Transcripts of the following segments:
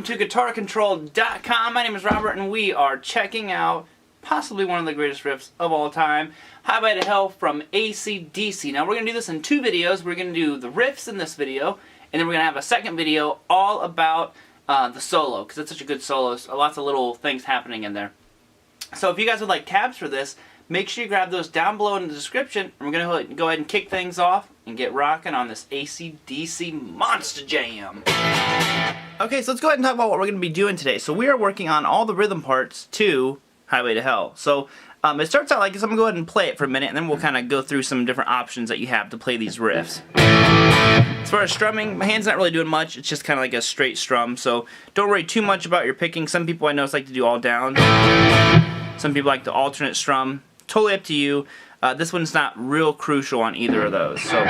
to GuitarControl.com. My name is Robert, and we are checking out possibly one of the greatest riffs of all time, Highway to Hell from AC/DC. Now, we're going to do this in two videos. We're going to do the riffs in this video, and then we're going to have a second video all about the solo, because it's such a good solo. So lots of little things happening in there. So if you guys would like tabs for this, make sure you grab those down below in the description, and we're going to go ahead and kick things off and get rocking on this AC/DC Monster Jam. Okay, so let's go ahead and talk about what we're going to be doing today. So we are working on all the rhythm parts to Highway to Hell. So it starts out like this. I'm going to go ahead and play it for a minute, and then we'll kind of go through some different options that you have to play these riffs. As far as strumming, my hand's not really doing much. It's just kind of like a straight strum, so don't worry too much about your picking. Some people I know like to do all down. Some people like to alternate strum. Totally up to you. This one's not real crucial on either of those. So.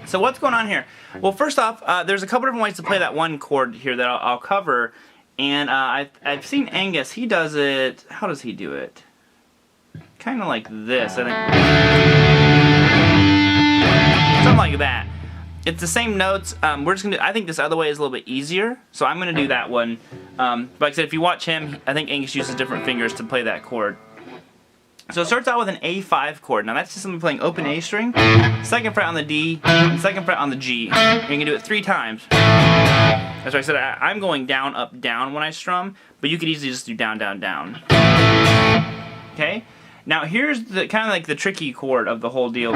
So what's going on here? Well, first off, there's a couple different ways to play that one chord here that I'll cover, and I've seen Angus. He does it. How does he do it? Kind of like this, I think. Something like that. It's the same notes. We're just gonna. I think this other way is a little bit easier, so I'm gonna do that one. Like I said, if you watch him, I think Angus uses different fingers to play that chord. So it starts out with an A5 chord. Now that's just simply playing open A string, second fret on the D, and second fret on the G. And you can do it 3 times. That's why I said I'm going down, up, down when I strum, but you could easily just do down, down, down. Okay? Now here's the kind of like the tricky chord of the whole deal.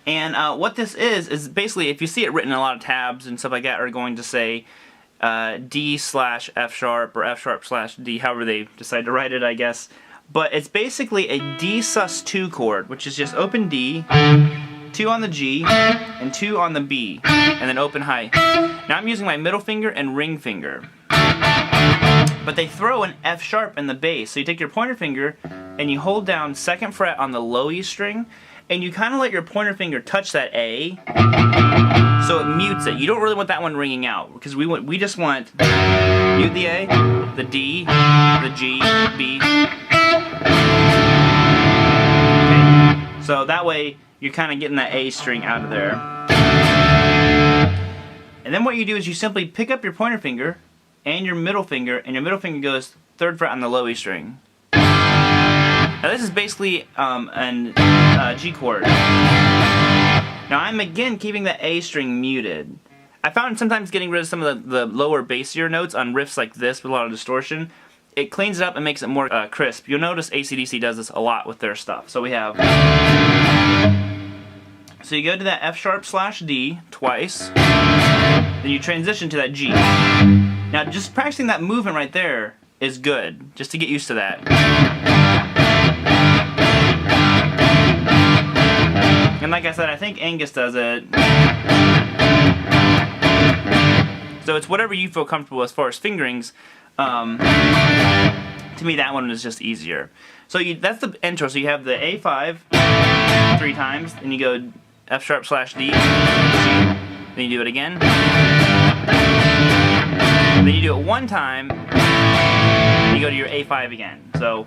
And what this is basically, if you see it written in a lot of tabs and stuff like that, are going to say D/F sharp or F sharp / D, however they decide to write it, I guess. But it's basically a D sus2 chord, which is just open D, 2 on the G, and 2 on the B, and then open high. Now I'm using my middle finger and ring finger. But they throw an F sharp in the bass. So you take your pointer finger and you hold down 2nd fret on the low E string, and you kind of let your pointer finger touch that A, so it mutes it. You don't really want that one ringing out, because we just want mute the A, the D, the G, B. Okay. So that way you're kind of getting that A string out of there. And then what you do is you simply pick up your pointer finger and your middle finger goes 3rd fret on the low E string. Now this is basically an G chord. Now I'm again keeping the A string muted. I found sometimes getting rid of some of the lower bassier notes on riffs like this with a lot of distortion, it cleans it up and makes it more crisp. You'll notice AC/DC does this a lot with their stuff. So we have, so you go to that F sharp / D twice, then you transition to that G. Now just practicing that movement right there is good, just to get used to that. And like I said, I think Angus does it. So it's whatever you feel comfortable as far as fingerings. To me, that one is just easier. So that's the intro. So you have the A5 3 times, and you go F sharp / D, G, then you do it again. Then you do it 1 time, and you go to your A5 again. So.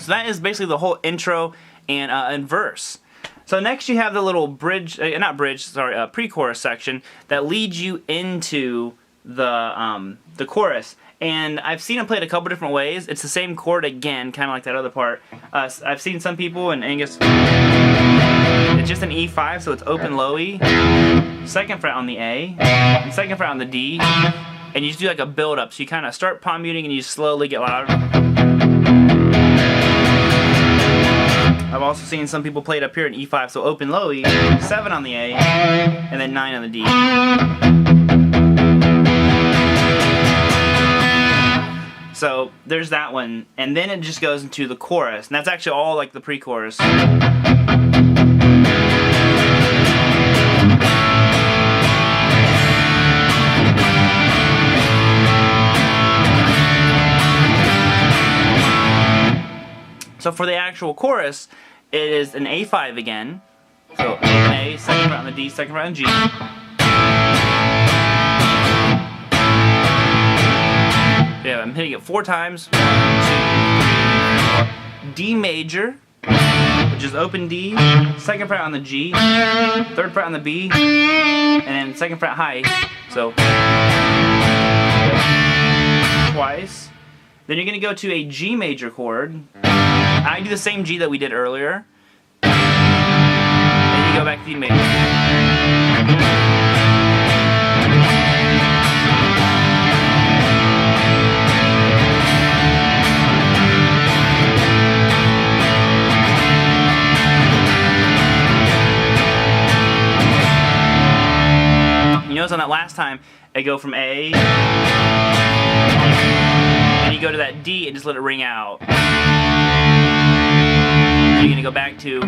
So that is basically the whole intro and verse. So next you have the little bridge, pre-chorus section that leads you into the chorus. And I've seen it played a couple different ways. It's the same chord again, kind of like that other part. I've seen some people, and Angus, it's just an E5, so it's open low E, 2nd fret on the A, and 2nd fret on the D, and you just do like a build up. So you kind of start palm muting and you slowly get louder. I've also seen some people play it up here in E5, so open low E, 7 on the A, and then 9 on the D. So there's that one, and then it just goes into the chorus, and that's actually all like the pre-chorus. So for the actual chorus, it is an A5 again. So an A, second fret on the D, second fret on G. Yeah, I'm hitting it 4 times. 1, 2, 3, 4. D major, which is open D, second fret on the G, third fret on the B, and then second fret high. So twice. Then you're going to go to a G major chord. I do the same G that we did earlier. Then you go back to D major. You notice on that last time, I go from A, and you go to that D and just let it ring out. Then you're going to go back to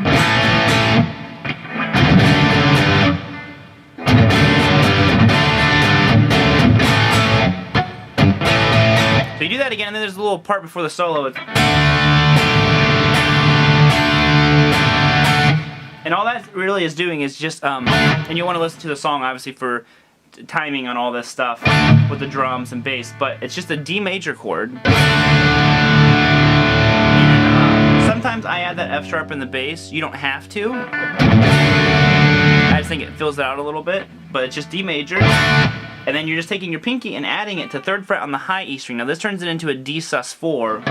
so you do that again, and then there's a little part before the solo. And all that really is doing is just, and you want to listen to the song obviously for timing on all this stuff with the drums and bass, but it's just a D major chord. And, sometimes I add that F sharp in the bass. You don't have to. I just think it fills it out a little bit, but it's just D major. And then you're just taking your pinky and adding it to 3rd fret on the high E string. Now this turns it into a D sus4.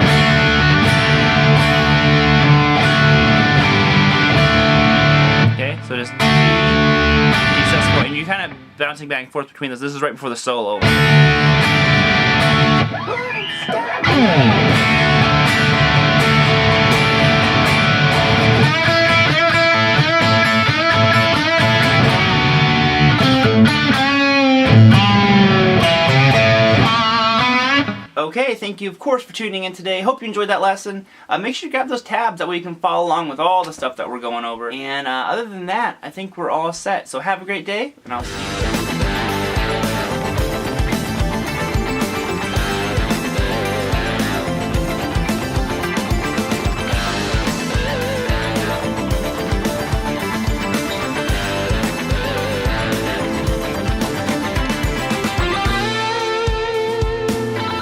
Okay, so just D sus4, and you're kind of bouncing back and forth between those. This is right before the solo. Okay, thank you of course for tuning in today. Hope you enjoyed that lesson. Make sure you grab those tabs, that way you can follow along with all the stuff that we're going over. And other than that, I think we're all set. So have a great day, and I'll see you.